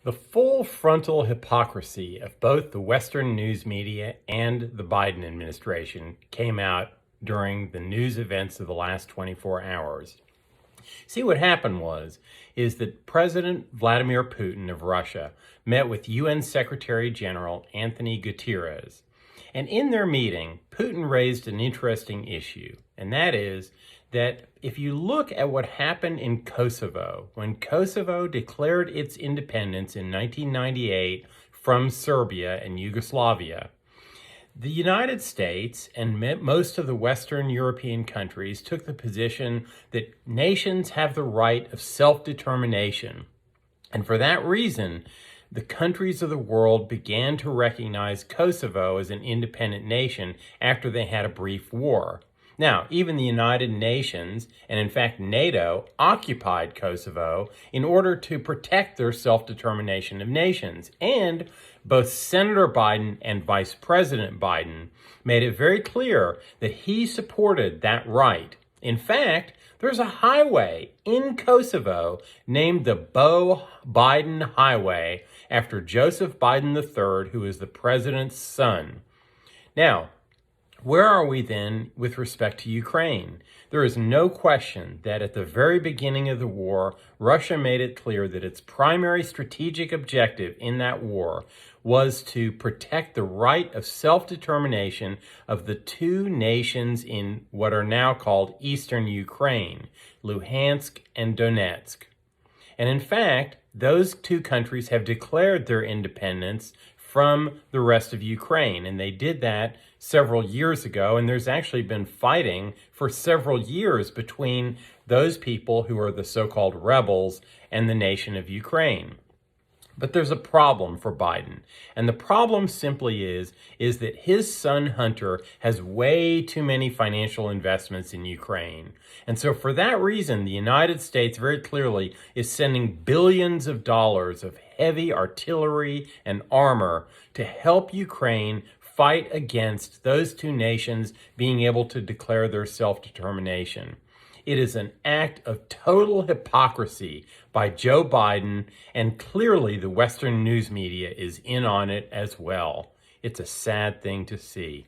The full frontal hypocrisy of both the Western news media and the Biden administration came out during the news events of the last 24 hours. See, what happened is that President Vladimir Putin of Russia met with UN Secretary General Anthony Guterres. And in their meeting, Putin raised an interesting issue, and that is that if you look at what happened in Kosovo, when Kosovo declared its independence in 1998 from Serbia and Yugoslavia, the United States and most of the Western European countries took the position that nations have the right of self-determination. And for that reason, the countries of the world began to recognize Kosovo as an independent nation after they had a brief war. Now, even the United Nations, and in fact NATO, occupied Kosovo in order to protect their self-determination of nations. And both Senator Biden and Vice President Biden made it very clear that he supported that right. In fact, there's a highway in Kosovo named the Beau Biden Highway after Joseph Biden III, who is the president's son. Now, where are we then with respect to Ukraine? There is no question that at the very beginning of the war, Russia made it clear that its primary strategic objective in that war was to protect the right of self-determination of the two nations in what are now called Eastern Ukraine, Luhansk and Donetsk. And in fact, those two countries have declared their independence from the rest of Ukraine, and they did that several years ago, and there's actually been fighting for several years between those people who are the so-called rebels and the nation of Ukraine. But there's a problem for Biden, and the problem simply is that his son Hunter has way too many financial investments in Ukraine. And so for that reason, the United States very clearly is sending billions of dollars of heavy artillery and armor to help Ukraine fight against those two nations being able to declare their self-determination. It is an act of total hypocrisy by Joe Biden, and clearly the Western news media is in on it as well. It's a sad thing to see.